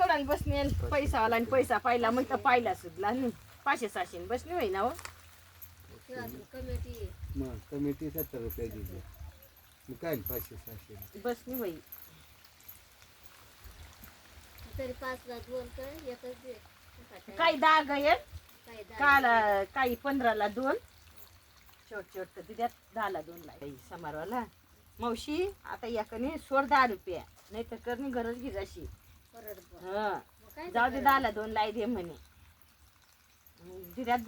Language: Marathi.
सोडायला बसणे पैसा आला आणि पैसा पाहिला मग तर पाहिला सुद्धा नाही 500-600 बसणे होई ना हो मग कमिटी 70 रुपये दिली मग काय 500-600 बसणे होई तरी 5ला 2 कर एकच दे काही 10 गयर काल काही 15ला 2 छोट तर दिद्यात 10ला 2 ला समारवाला मावशी आता याकडे सोड 10 रुपया नाही तर करणी गरज घे जशी परत जाऊ दे 10ला 2 लाई दे म्हणे दिद्यात